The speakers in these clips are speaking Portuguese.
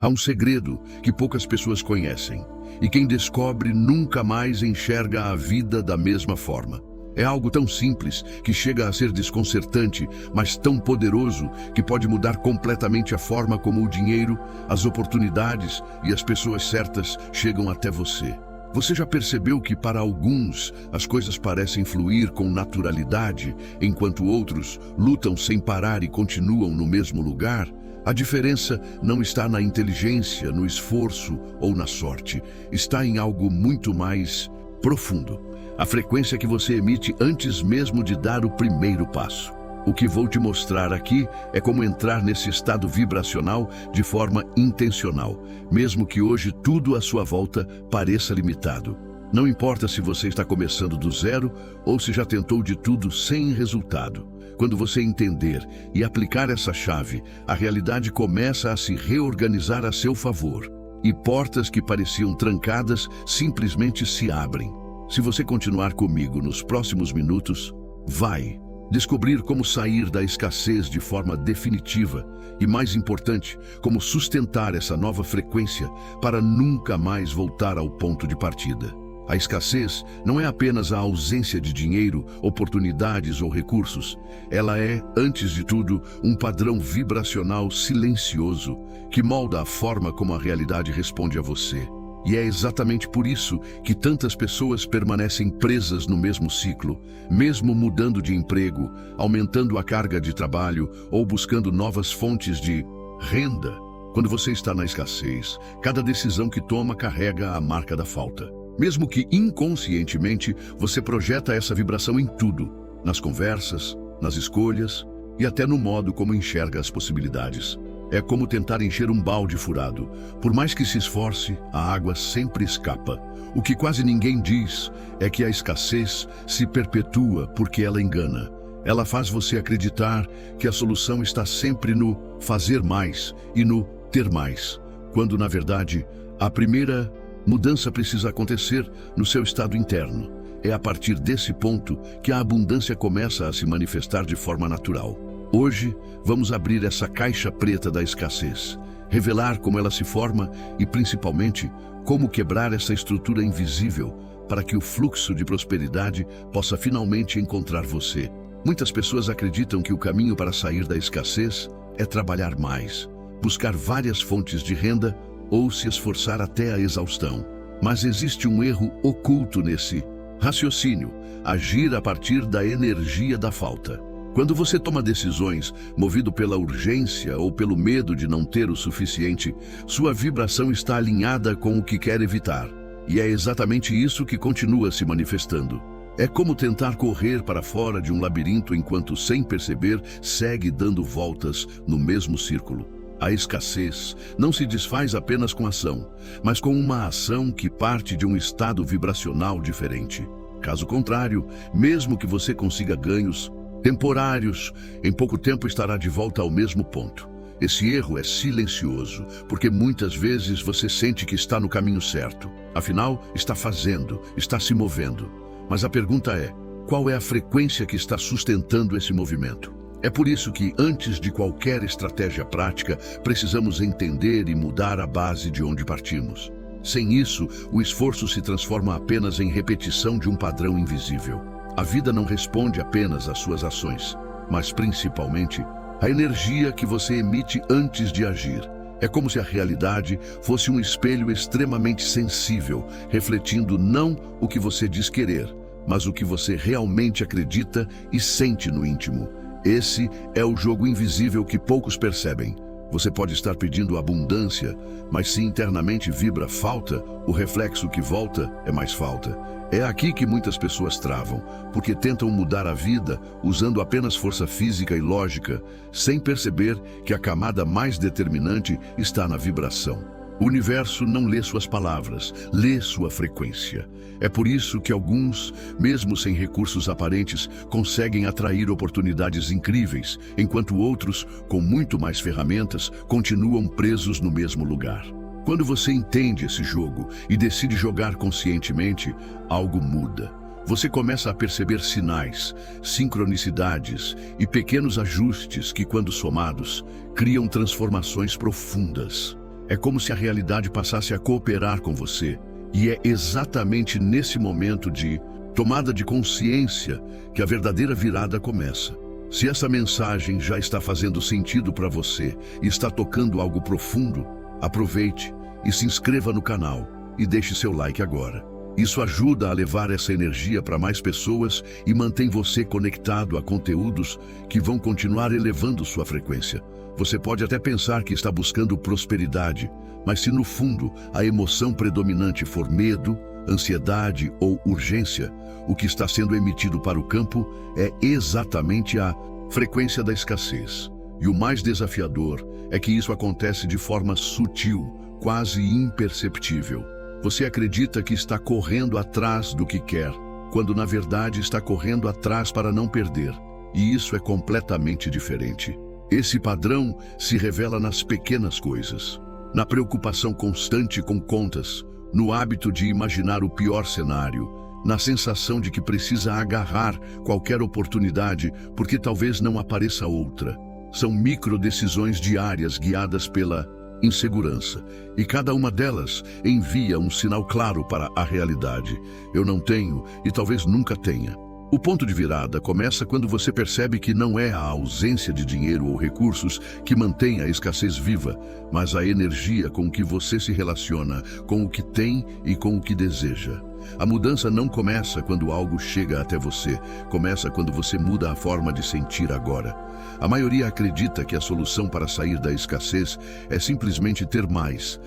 Há um segredo que poucas pessoas conhecem, e quem descobre nunca mais enxerga a vida da mesma forma. É algo tão simples que chega a ser desconcertante, mas tão poderoso que pode mudar completamente a forma como o dinheiro, as oportunidades e as pessoas certas chegam até você. Você já percebeu que para alguns as coisas parecem fluir com naturalidade, enquanto outros lutam sem parar e continuam no mesmo lugar? A diferença não está na inteligência, no esforço ou na sorte. Está em algo muito mais profundo. A frequência que você emite antes mesmo de dar o primeiro passo. O que vou te mostrar aqui é como entrar nesse estado vibracional de forma intencional, mesmo que hoje tudo à sua volta pareça limitado. Não importa se você está começando do zero ou se já tentou de tudo sem resultado. Quando você entender e aplicar essa chave, a realidade começa a se reorganizar a seu favor. E portas que pareciam trancadas simplesmente se abrem. Se você continuar comigo nos próximos minutos, vai descobrir como sair da escassez de forma definitiva e, mais importante, como sustentar essa nova frequência para nunca mais voltar ao ponto de partida. A escassez não é apenas a ausência de dinheiro, oportunidades ou recursos. Ela é, antes de tudo, um padrão vibracional silencioso que molda a forma como a realidade responde a você. E é exatamente por isso que tantas pessoas permanecem presas no mesmo ciclo, mesmo mudando de emprego, aumentando a carga de trabalho ou buscando novas fontes de renda. Quando você está na escassez, cada decisão que toma carrega a marca da falta. Mesmo que inconscientemente, você projeta essa vibração em tudo, nas conversas, nas escolhas e até no modo como enxerga as possibilidades. É como tentar encher um balde furado. Por mais que se esforce, a água sempre escapa. O que quase ninguém diz é que a escassez se perpetua porque ela engana. Ela faz você acreditar que a solução está sempre no fazer mais e no ter mais, quando, na verdade, a primeira mudança precisa acontecer no seu estado interno. É a partir desse ponto que a abundância começa a se manifestar de forma natural. Hoje, vamos abrir essa caixa preta da escassez, revelar como ela se forma e, principalmente, como quebrar essa estrutura invisível para que o fluxo de prosperidade possa finalmente encontrar você. Muitas pessoas acreditam que o caminho para sair da escassez é trabalhar mais, buscar várias fontes de renda ou se esforçar até a exaustão. Mas existe um erro oculto nesse raciocínio: agir a partir da energia da falta. Quando você toma decisões movido pela urgência ou pelo medo de não ter o suficiente, sua vibração está alinhada com o que quer evitar. E é exatamente isso que continua se manifestando. É como tentar correr para fora de um labirinto enquanto, sem perceber, segue dando voltas no mesmo círculo. A escassez não se desfaz apenas com ação, mas com uma ação que parte de um estado vibracional diferente. Caso contrário, mesmo que você consiga ganhos temporários, em pouco tempo estará de volta ao mesmo ponto. Esse erro é silencioso, porque muitas vezes você sente que está no caminho certo. Afinal, está fazendo, está se movendo. Mas a pergunta é: qual é a frequência que está sustentando esse movimento? É por isso que, antes de qualquer estratégia prática, precisamos entender e mudar a base de onde partimos. Sem isso, o esforço se transforma apenas em repetição de um padrão invisível. A vida não responde apenas às suas ações, mas principalmente à energia que você emite antes de agir. É como se a realidade fosse um espelho extremamente sensível, refletindo não o que você diz querer, mas o que você realmente acredita e sente no íntimo. Esse é o jogo invisível que poucos percebem. Você pode estar pedindo abundância, mas se internamente vibra falta, o reflexo que volta é mais falta. É aqui que muitas pessoas travam, porque tentam mudar a vida usando apenas força física e lógica, sem perceber que a camada mais determinante está na vibração. O universo não lê suas palavras, lê sua frequência. É por isso que alguns, mesmo sem recursos aparentes, conseguem atrair oportunidades incríveis, enquanto outros, com muito mais ferramentas, continuam presos no mesmo lugar. Quando você entende esse jogo e decide jogar conscientemente, algo muda. Você começa a perceber sinais, sincronicidades e pequenos ajustes que, quando somados, criam transformações profundas. É como se a realidade passasse a cooperar com você. E é exatamente nesse momento de tomada de consciência que a verdadeira virada começa. Se essa mensagem já está fazendo sentido para você e está tocando algo profundo, aproveite e se inscreva no canal e deixe seu like agora. Isso ajuda a levar essa energia para mais pessoas e mantém você conectado a conteúdos que vão continuar elevando sua frequência. Você pode até pensar que está buscando prosperidade, mas se no fundo a emoção predominante for medo, ansiedade ou urgência, o que está sendo emitido para o campo é exatamente a frequência da escassez. E o mais desafiador é que isso acontece de forma sutil, quase imperceptível. Você acredita que está correndo atrás do que quer, quando na verdade está correndo atrás para não perder. E isso é completamente diferente. Esse padrão se revela nas pequenas coisas, na preocupação constante com contas, no hábito de imaginar o pior cenário, na sensação de que precisa agarrar qualquer oportunidade porque talvez não apareça outra. São microdecisões diárias guiadas pela insegurança, e cada uma delas envia um sinal claro para a realidade. Eu não tenho e talvez nunca tenha. O ponto de virada começa quando você percebe que não é a ausência de dinheiro ou recursos que mantém a escassez viva, mas a energia com que você se relaciona, com o que tem e com o que deseja. A mudança não começa quando algo chega até você, começa quando você muda a forma de sentir agora. A maioria acredita que a solução para sair da escassez é simplesmente ter mais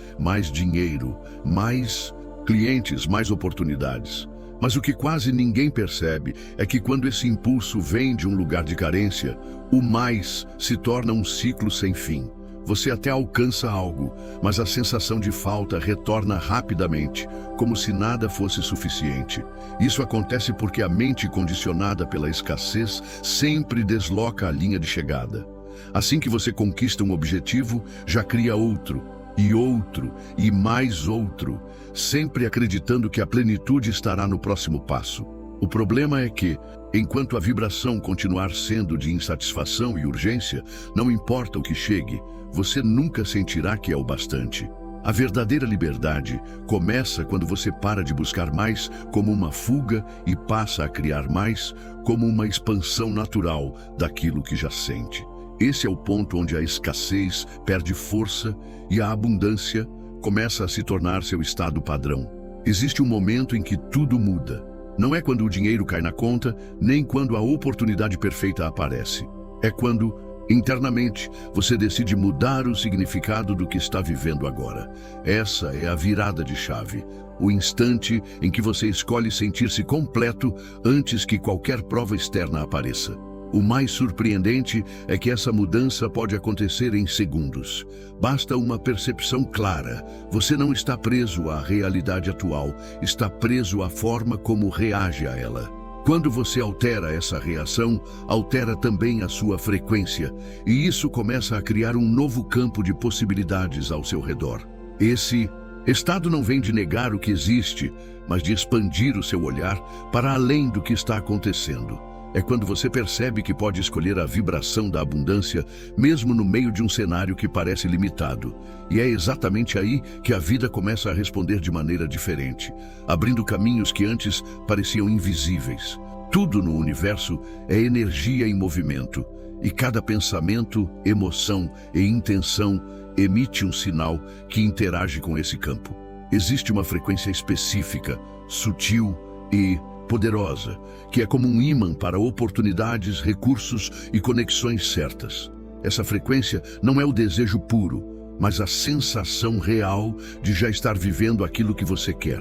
dinheiro, mais clientes, mais oportunidades. Mas o que quase ninguém percebe é que quando esse impulso vem de um lugar de carência, o mais se torna um ciclo sem fim. Você até alcança algo, mas a sensação de falta retorna rapidamente, como se nada fosse suficiente. Isso acontece porque a mente condicionada pela escassez sempre desloca a linha de chegada. Assim que você conquista um objetivo, já cria outro, e mais outro, sempre acreditando que a plenitude estará no próximo passo. O problema é que, enquanto a vibração continuar sendo de insatisfação e urgência, não importa o que chegue, você nunca sentirá que é o bastante. A verdadeira liberdade começa quando você para de buscar mais como uma fuga e passa a criar mais como uma expansão natural daquilo que já sente. Esse é o ponto onde a escassez perde força e a abundância começa a se tornar seu estado padrão. Existe um momento em que tudo muda. Não é quando o dinheiro cai na conta, nem quando a oportunidade perfeita aparece. É quando, internamente, você decide mudar o significado do que está vivendo agora. Essa é a virada de chave, o instante em que você escolhe sentir-se completo antes que qualquer prova externa apareça. O mais surpreendente é que essa mudança pode acontecer em segundos. Basta uma percepção clara. Você não está preso à realidade atual, está preso à forma como reage a ela. Quando você altera essa reação, altera também a sua frequência, e isso começa a criar um novo campo de possibilidades ao seu redor. Esse estado não vem de negar o que existe, mas de expandir o seu olhar para além do que está acontecendo. É quando você percebe que pode escolher a vibração da abundância, mesmo no meio de um cenário que parece limitado. E é exatamente aí que a vida começa a responder de maneira diferente, abrindo caminhos que antes pareciam invisíveis. Tudo no universo é energia em movimento, e cada pensamento, emoção e intenção emite um sinal que interage com esse campo. Existe uma frequência específica, sutil e poderosa, que é como um ímã para oportunidades, recursos e conexões certas. Essa frequência não é o desejo puro, mas a sensação real de já estar vivendo aquilo que você quer.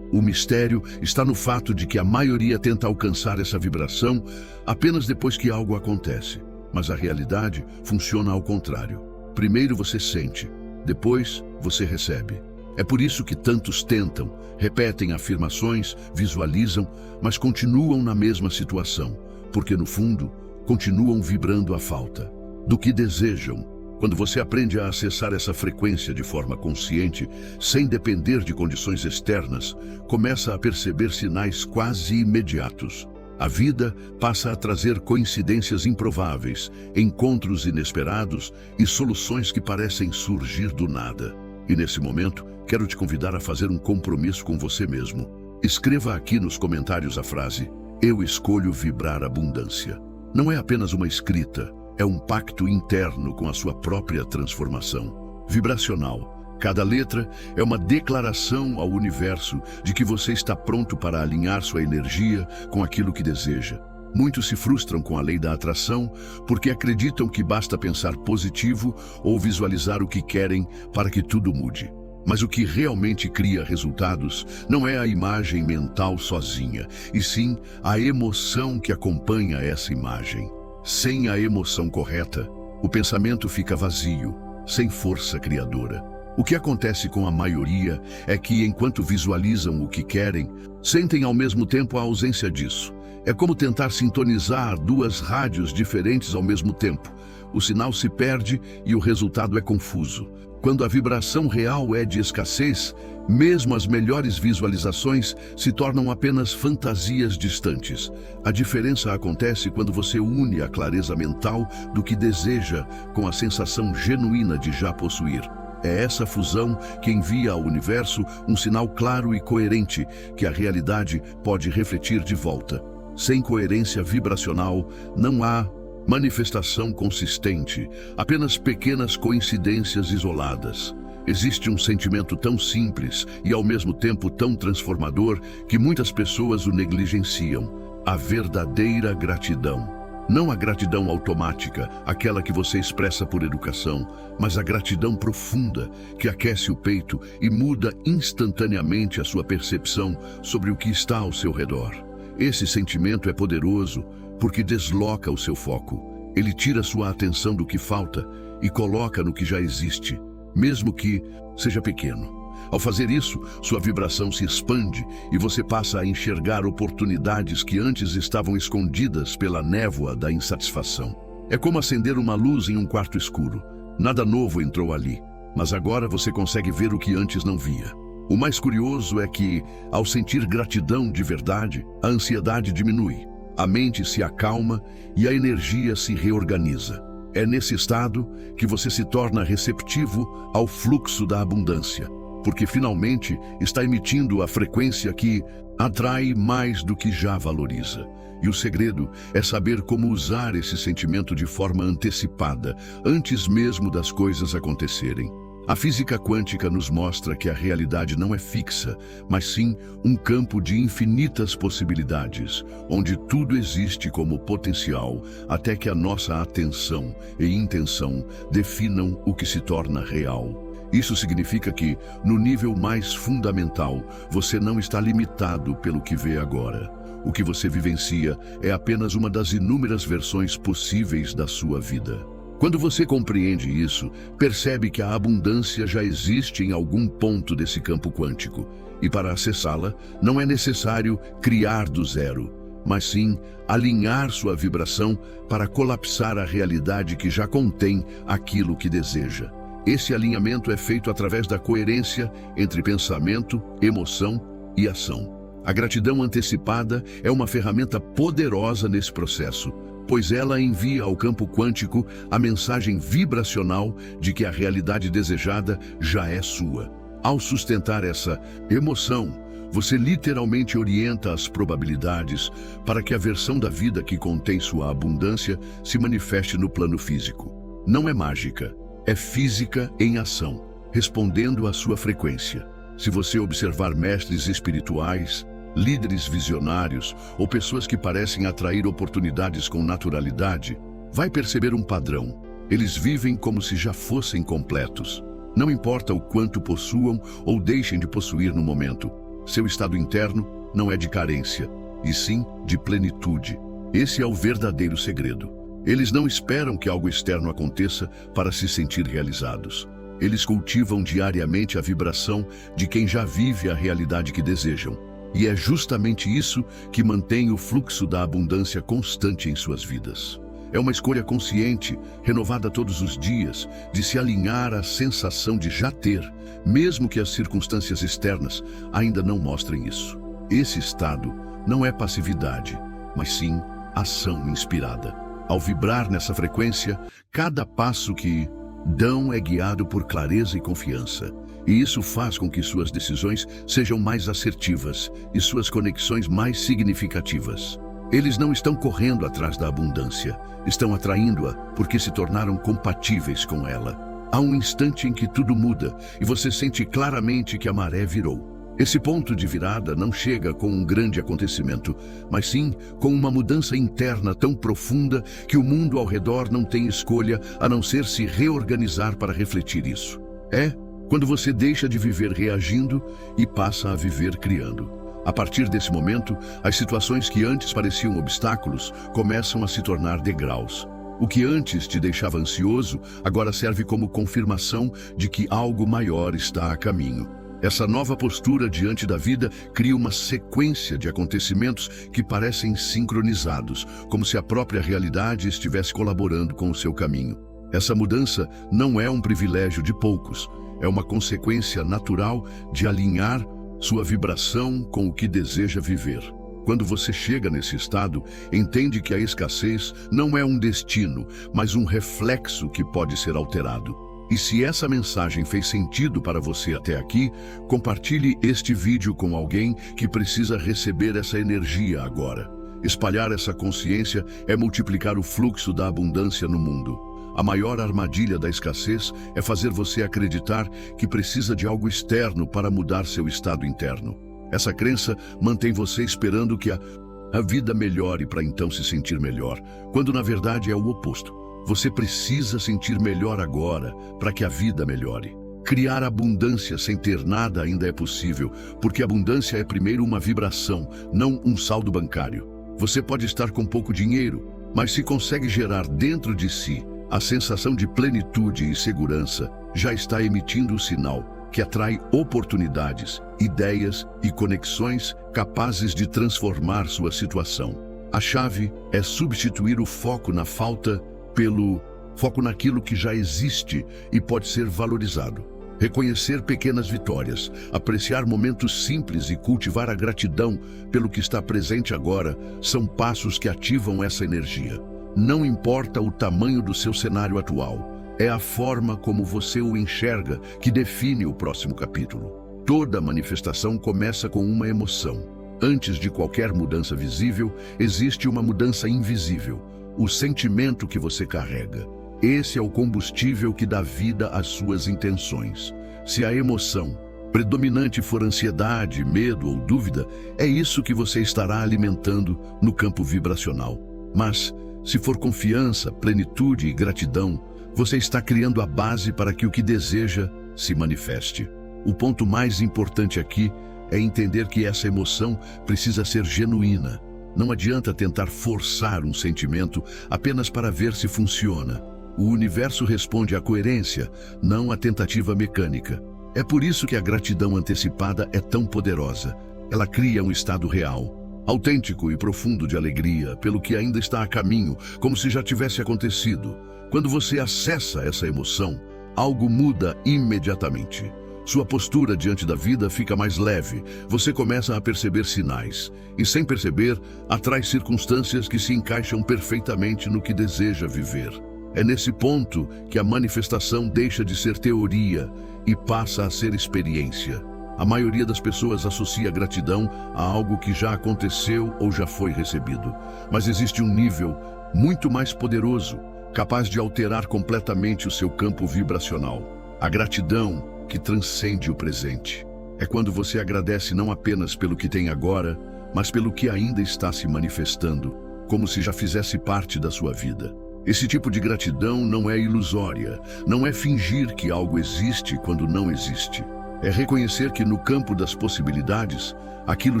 O mistério está no fato de que a maioria tenta alcançar essa vibração apenas depois que algo acontece, mas a realidade funciona ao contrário. Primeiro você sente, depois você recebe. É por isso que tantos tentam, repetem afirmações, visualizam, mas continuam na mesma situação, porque no fundo, continuam vibrando a falta do que desejam. Quando você aprende a acessar essa frequência de forma consciente, sem depender de condições externas, começa a perceber sinais quase imediatos. A vida passa a trazer coincidências improváveis, encontros inesperados e soluções que parecem surgir do nada. E nesse momento, quero te convidar a fazer um compromisso com você mesmo. Escreva aqui nos comentários a frase: eu escolho vibrar abundância. Não é apenas uma escrita, é um pacto interno com a sua própria transformação vibracional. Cada letra é uma declaração ao universo de que você está pronto para alinhar sua energia com aquilo que deseja. Muitos se frustram com a lei da atração porque acreditam que basta pensar positivo ou visualizar o que querem para que tudo mude. Mas o que realmente cria resultados não é a imagem mental sozinha, e sim a emoção que acompanha essa imagem. Sem a emoção correta, o pensamento fica vazio, sem força criadora. O que acontece com a maioria é que, enquanto visualizam o que querem, sentem ao mesmo tempo a ausência disso. É como tentar sintonizar duas rádios diferentes ao mesmo tempo. O sinal se perde e o resultado é confuso. Quando a vibração real é de escassez, mesmo as melhores visualizações se tornam apenas fantasias distantes. A diferença acontece quando você une a clareza mental do que deseja com a sensação genuína de já possuir. É essa fusão que envia ao universo um sinal claro e coerente que a realidade pode refletir de volta. Sem coerência vibracional, não há manifestação consistente, apenas pequenas coincidências isoladas. Existe um sentimento tão simples e ao mesmo tempo tão transformador que muitas pessoas o negligenciam: a verdadeira gratidão. Não a gratidão automática, aquela que você expressa por educação, mas a gratidão profunda, que aquece o peito e muda instantaneamente a sua percepção sobre o que está ao seu redor. Esse sentimento é poderoso porque desloca o seu foco. Ele tira sua atenção do que falta e coloca no que já existe, mesmo que seja pequeno. Ao fazer isso, sua vibração se expande e você passa a enxergar oportunidades que antes estavam escondidas pela névoa da insatisfação. É como acender uma luz em um quarto escuro. Nada novo entrou ali, mas agora você consegue ver o que antes não via. O mais curioso é que, ao sentir gratidão de verdade, a ansiedade diminui, a mente se acalma e a energia se reorganiza. É nesse estado que você se torna receptivo ao fluxo da abundância, porque finalmente está emitindo a frequência que atrai mais do que já valoriza. E o segredo é saber como usar esse sentimento de forma antecipada, antes mesmo das coisas acontecerem. A física quântica nos mostra que a realidade não é fixa, mas sim um campo de infinitas possibilidades, onde tudo existe como potencial, até que a nossa atenção e intenção definam o que se torna real. Isso significa que, no nível mais fundamental, você não está limitado pelo que vê agora. O que você vivencia é apenas uma das inúmeras versões possíveis da sua vida. Quando você compreende isso, percebe que a abundância já existe em algum ponto desse campo quântico. E para acessá-la, não é necessário criar do zero, mas sim alinhar sua vibração para colapsar a realidade que já contém aquilo que deseja. Esse alinhamento é feito através da coerência entre pensamento, emoção e ação. A gratidão antecipada é uma ferramenta poderosa nesse processo, pois ela envia ao campo quântico a mensagem vibracional de que a realidade desejada já é sua. Ao sustentar essa emoção, você literalmente orienta as probabilidades para que a versão da vida que contém sua abundância se manifeste no plano físico. Não é mágica. É física em ação, respondendo à sua frequência. Se você observar mestres espirituais, líderes visionários ou pessoas que parecem atrair oportunidades com naturalidade, vai perceber um padrão. Eles vivem como se já fossem completos. Não importa o quanto possuam ou deixem de possuir no momento. Seu estado interno não é de carência, e sim de plenitude. Esse é o verdadeiro segredo. Eles não esperam que algo externo aconteça para se sentir realizados. Eles cultivam diariamente a vibração de quem já vive a realidade que desejam. E é justamente isso que mantém o fluxo da abundância constante em suas vidas. É uma escolha consciente, renovada todos os dias, de se alinhar à sensação de já ter, mesmo que as circunstâncias externas ainda não mostrem isso. Esse estado não é passividade, mas sim ação inspirada. Ao vibrar nessa frequência, cada passo que dão é guiado por clareza e confiança. E isso faz com que suas decisões sejam mais assertivas e suas conexões mais significativas. Eles não estão correndo atrás da abundância, estão atraindo-a porque se tornaram compatíveis com ela. Há um instante em que tudo muda e você sente claramente que a maré virou. Esse ponto de virada não chega com um grande acontecimento, mas sim com uma mudança interna tão profunda que o mundo ao redor não tem escolha a não ser se reorganizar para refletir isso. É quando você deixa de viver reagindo e passa a viver criando. A partir desse momento, as situações que antes pareciam obstáculos começam a se tornar degraus. O que antes te deixava ansioso agora serve como confirmação de que algo maior está a caminho. Essa nova postura diante da vida cria uma sequência de acontecimentos que parecem sincronizados, como se a própria realidade estivesse colaborando com o seu caminho. Essa mudança não é um privilégio de poucos, é uma consequência natural de alinhar sua vibração com o que deseja viver. Quando você chega nesse estado, entende que a escassez não é um destino, mas um reflexo que pode ser alterado. E se essa mensagem fez sentido para você até aqui, compartilhe este vídeo com alguém que precisa receber essa energia agora. Espalhar essa consciência é multiplicar o fluxo da abundância no mundo. A maior armadilha da escassez é fazer você acreditar que precisa de algo externo para mudar seu estado interno. Essa crença mantém você esperando que a vida melhore para então se sentir melhor, quando na verdade é o oposto. Você precisa sentir melhor agora para que a vida melhore. Criar abundância sem ter nada ainda é possível, porque abundância é primeiro uma vibração, não um saldo bancário. Você pode estar com pouco dinheiro, mas se consegue gerar dentro de si a sensação de plenitude e segurança, já está emitindo o sinal que atrai oportunidades, ideias e conexões capazes de transformar sua situação. A chave é substituir o foco na falta pelo foco naquilo que já existe e pode ser valorizado. Reconhecer pequenas vitórias, apreciar momentos simples e cultivar a gratidão pelo que está presente agora são passos que ativam essa energia. Não importa o tamanho do seu cenário atual, é a forma como você o enxerga que define o próximo capítulo. Toda manifestação começa com uma emoção. Antes de qualquer mudança visível, existe uma mudança invisível. O sentimento que você carrega. Esse é o combustível que dá vida às suas intenções. Se a emoção predominante for ansiedade, medo ou dúvida, é isso que você estará alimentando no campo vibracional. Mas, se for confiança, plenitude e gratidão, você está criando a base para que o que deseja se manifeste. O ponto mais importante aqui é entender que essa emoção precisa ser genuína. Não adianta tentar forçar um sentimento apenas para ver se funciona. O universo responde à coerência, não à tentativa mecânica. É por isso que a gratidão antecipada é tão poderosa. Ela cria um estado real, autêntico e profundo de alegria pelo que ainda está a caminho, como se já tivesse acontecido. Quando você acessa essa emoção, algo muda imediatamente. Sua postura diante da vida fica mais leve, você começa a perceber sinais, e sem perceber, atrai circunstâncias que se encaixam perfeitamente no que deseja viver. É nesse ponto que a manifestação deixa de ser teoria e passa a ser experiência. A maioria das pessoas associa gratidão a algo que já aconteceu ou já foi recebido. Mas existe um nível muito mais poderoso, capaz de alterar completamente o seu campo vibracional. A gratidão que transcende o presente. É quando você agradece não apenas pelo que tem agora, mas pelo que ainda está se manifestando, como se já fizesse parte da sua vida. Esse tipo de gratidão não é ilusória, não é fingir que algo existe quando não existe. É reconhecer que no campo das possibilidades, aquilo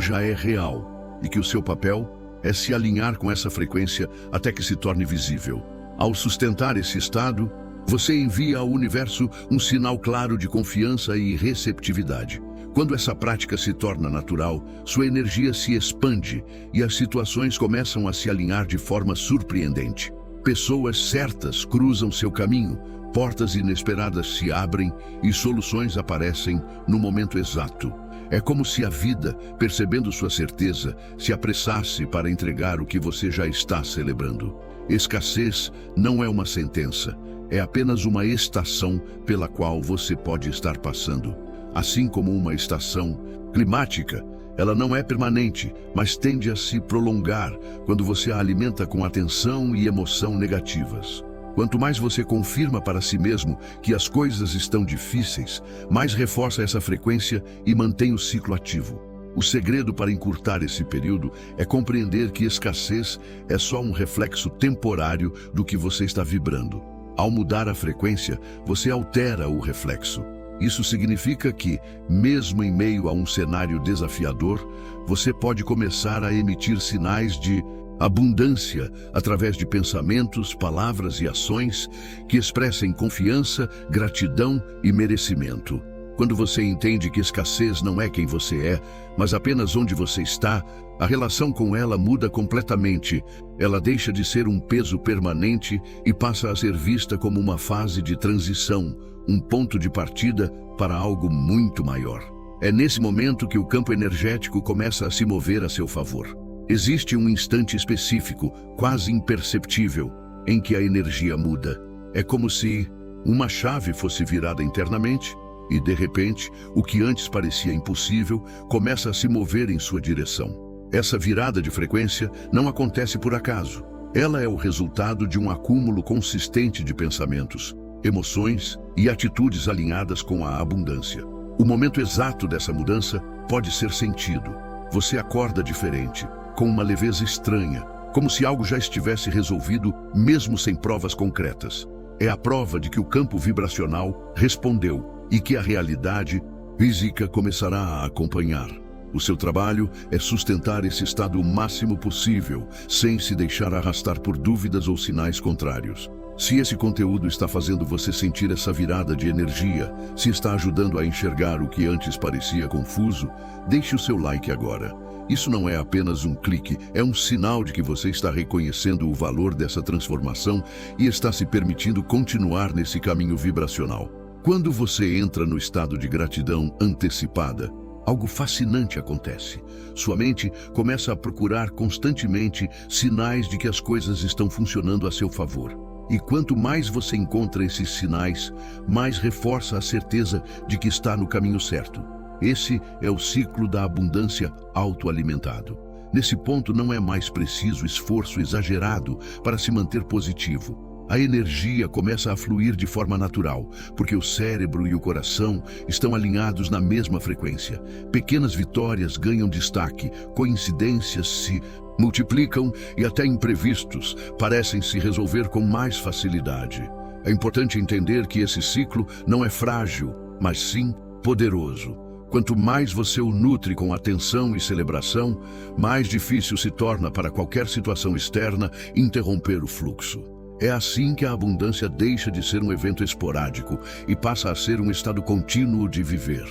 já é real e que o seu papel é se alinhar com essa frequência até que se torne visível. Ao sustentar esse estado, você envia ao universo um sinal claro de confiança e receptividade. Quando essa prática se torna natural, sua energia se expande e as situações começam a se alinhar de forma surpreendente. Pessoas certas cruzam seu caminho, portas inesperadas se abrem e soluções aparecem no momento exato. É como se a vida, percebendo sua certeza, se apressasse para entregar o que você já está celebrando. Escassez não é uma sentença, é apenas uma estação pela qual você pode estar passando. Assim como uma estação climática, ela não é permanente, mas tende a se prolongar quando você a alimenta com atenção e emoção negativas. Quanto mais você confirma para si mesmo que as coisas estão difíceis, mais reforça essa frequência e mantém o ciclo ativo. O segredo para encurtar esse período é compreender que escassez é só um reflexo temporário do que você está vibrando. Ao mudar a frequência, você altera o reflexo. Isso significa que, mesmo em meio a um cenário desafiador, você pode começar a emitir sinais de abundância através de pensamentos, palavras e ações que expressem confiança, gratidão e merecimento. Quando você entende que escassez não é quem você é, mas apenas onde você está, a relação com ela muda completamente. Ela deixa de ser um peso permanente e passa a ser vista como uma fase de transição, um ponto de partida para algo muito maior. É nesse momento que o campo energético começa a se mover a seu favor. Existe um instante específico, quase imperceptível, em que a energia muda. É como se uma chave fosse virada internamente e, de repente, o que antes parecia impossível começa a se mover em sua direção. Essa virada de frequência não acontece por acaso. Ela é o resultado de um acúmulo consistente de pensamentos, emoções e atitudes alinhadas com a abundância. O momento exato dessa mudança pode ser sentido. Você acorda diferente, com uma leveza estranha, como se algo já estivesse resolvido, mesmo sem provas concretas. É a prova de que o campo vibracional respondeu e que a realidade física começará a acompanhar. O seu trabalho é sustentar esse estado o máximo possível, sem se deixar arrastar por dúvidas ou sinais contrários. Se esse conteúdo está fazendo você sentir essa virada de energia, se está ajudando a enxergar o que antes parecia confuso, deixe o seu like agora. Isso não é apenas um clique, é um sinal de que você está reconhecendo o valor dessa transformação e está se permitindo continuar nesse caminho vibracional. Quando você entra no estado de gratidão antecipada, algo fascinante acontece. Sua mente começa a procurar constantemente sinais de que as coisas estão funcionando a seu favor. E quanto mais você encontra esses sinais, mais reforça a certeza de que está no caminho certo. Esse é o ciclo da abundância autoalimentado. Nesse ponto não é mais preciso esforço exagerado para se manter positivo. A energia começa a fluir de forma natural, porque o cérebro e o coração estão alinhados na mesma frequência. Pequenas vitórias ganham destaque, coincidências se multiplicam e até imprevistos parecem se resolver com mais facilidade. É importante entender que esse ciclo não é frágil, mas sim poderoso. Quanto mais você o nutre com atenção e celebração, mais difícil se torna para qualquer situação externa interromper o fluxo. É assim que a abundância deixa de ser um evento esporádico e passa a ser um estado contínuo de viver.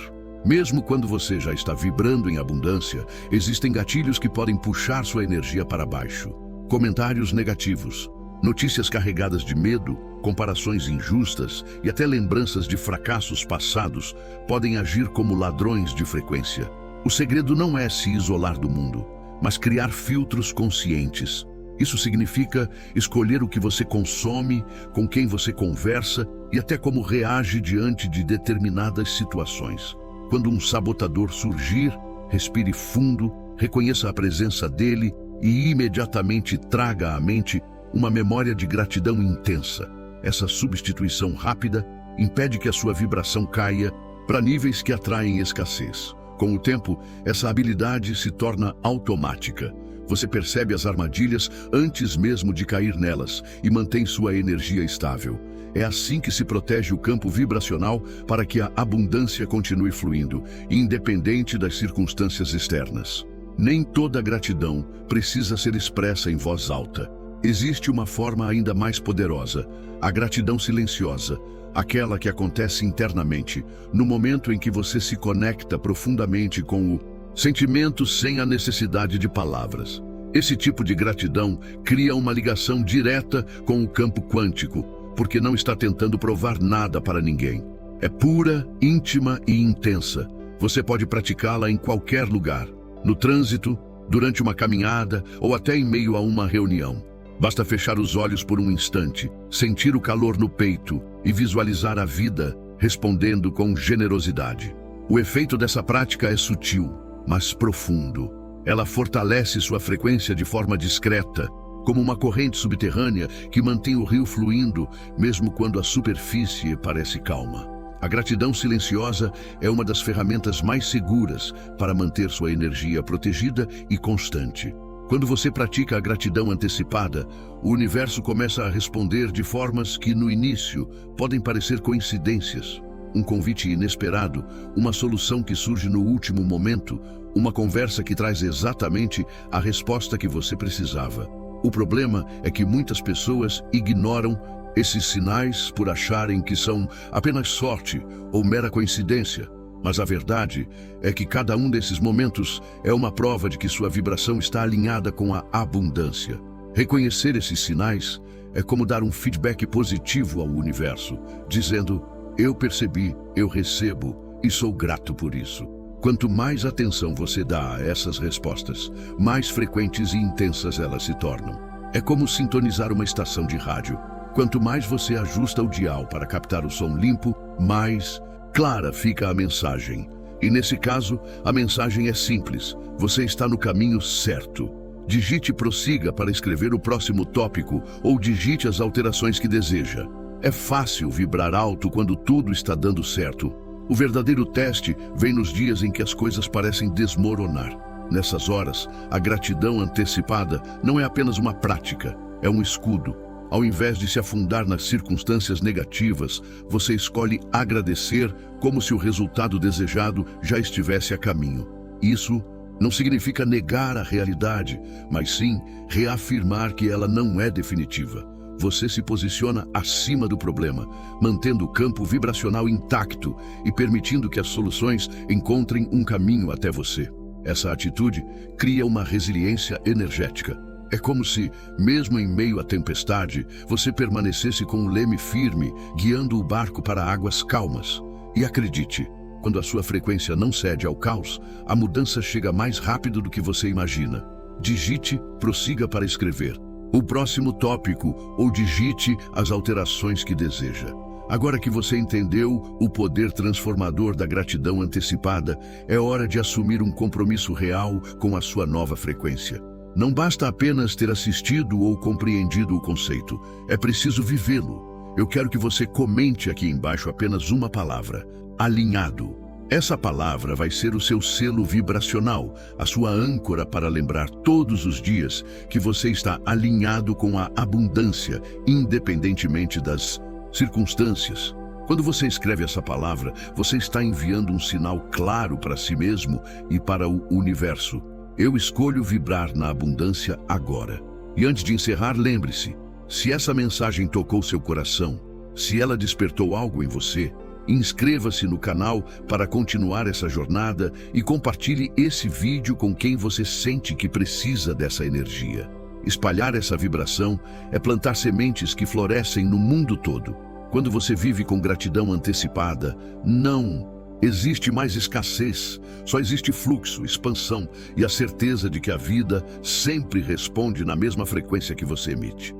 Mesmo quando você já está vibrando em abundância, existem gatilhos que podem puxar sua energia para baixo. Comentários negativos, notícias carregadas de medo, comparações injustas e até lembranças de fracassos passados podem agir como ladrões de frequência. O segredo não é se isolar do mundo, mas criar filtros conscientes. Isso significa escolher o que você consome, com quem você conversa e até como reage diante de determinadas situações. Quando um sabotador surgir, respire fundo, reconheça a presença dele e imediatamente traga à mente uma memória de gratidão intensa. Essa substituição rápida impede que a sua vibração caia para níveis que atraem escassez. Com o tempo, essa habilidade se torna automática. Você percebe as armadilhas antes mesmo de cair nelas e mantém sua energia estável. É assim que se protege o campo vibracional para que a abundância continue fluindo, independente das circunstâncias externas. Nem toda gratidão precisa ser expressa em voz alta. Existe uma forma ainda mais poderosa, a gratidão silenciosa, aquela que acontece internamente, no momento em que você se conecta profundamente com o sentimento sem a necessidade de palavras. Esse tipo de gratidão cria uma ligação direta com o campo quântico, porque não está tentando provar nada para ninguém. É pura, íntima e intensa. Você pode praticá-la em qualquer lugar, no trânsito, durante uma caminhada ou até em meio a uma reunião. Basta fechar os olhos por um instante, sentir o calor no peito e visualizar a vida respondendo com generosidade. O efeito dessa prática é sutil, mas profundo. Ela fortalece sua frequência de forma discreta, como uma corrente subterrânea que mantém o rio fluindo, mesmo quando a superfície parece calma. A gratidão silenciosa é uma das ferramentas mais seguras para manter sua energia protegida e constante. Quando você pratica a gratidão antecipada, o universo começa a responder de formas que, no início, podem parecer coincidências. Um convite inesperado, uma solução que surge no último momento, uma conversa que traz exatamente a resposta que você precisava. O problema é que muitas pessoas ignoram esses sinais por acharem que são apenas sorte ou mera coincidência. Mas a verdade é que cada um desses momentos é uma prova de que sua vibração está alinhada com a abundância. Reconhecer esses sinais é como dar um feedback positivo ao universo, dizendo: eu percebi, eu recebo e sou grato por isso. Quanto mais atenção você dá a essas respostas, mais frequentes e intensas elas se tornam. É como sintonizar uma estação de rádio. Quanto mais você ajusta o dial para captar o som limpo, mais clara fica a mensagem. E nesse caso, a mensagem é simples: você está no caminho certo. Digite prossiga para escrever o próximo tópico ou digite as alterações que deseja. É fácil vibrar alto quando tudo está dando certo. O verdadeiro teste vem nos dias em que as coisas parecem desmoronar. Nessas horas, a gratidão antecipada não é apenas uma prática, é um escudo. Ao invés de se afundar nas circunstâncias negativas, você escolhe agradecer como se o resultado desejado já estivesse a caminho. Isso não significa negar a realidade, mas sim reafirmar que ela não é definitiva. Você se posiciona acima do problema, mantendo o campo vibracional intacto e permitindo que as soluções encontrem um caminho até você. Essa atitude cria uma resiliência energética. É como se, mesmo em meio à tempestade, você permanecesse com o leme firme, guiando o barco para águas calmas. E acredite, quando a sua frequência não cede ao caos, a mudança chega mais rápido do que você imagina. Digite, prossiga para escrever o próximo tópico ou digite as alterações que deseja. Agora que você entendeu o poder transformador da gratidão antecipada, é hora de assumir um compromisso real com a sua nova frequência. Não basta apenas ter assistido ou compreendido o conceito, é preciso vivê-lo. Eu quero que você comente aqui embaixo apenas uma palavra: alinhado. Essa palavra vai ser o seu selo vibracional, a sua âncora para lembrar todos os dias que você está alinhado com a abundância, independentemente das circunstâncias. Quando você escreve essa palavra, você está enviando um sinal claro para si mesmo e para o universo. Eu escolho vibrar na abundância agora. E antes de encerrar, lembre-se, se essa mensagem tocou seu coração, se ela despertou algo em você, inscreva-se no canal para continuar essa jornada e compartilhe esse vídeo com quem você sente que precisa dessa energia. Espalhar essa vibração é plantar sementes que florescem no mundo todo. Quando você vive com gratidão antecipada, não existe mais escassez, só existe fluxo, expansão e a certeza de que a vida sempre responde na mesma frequência que você emite.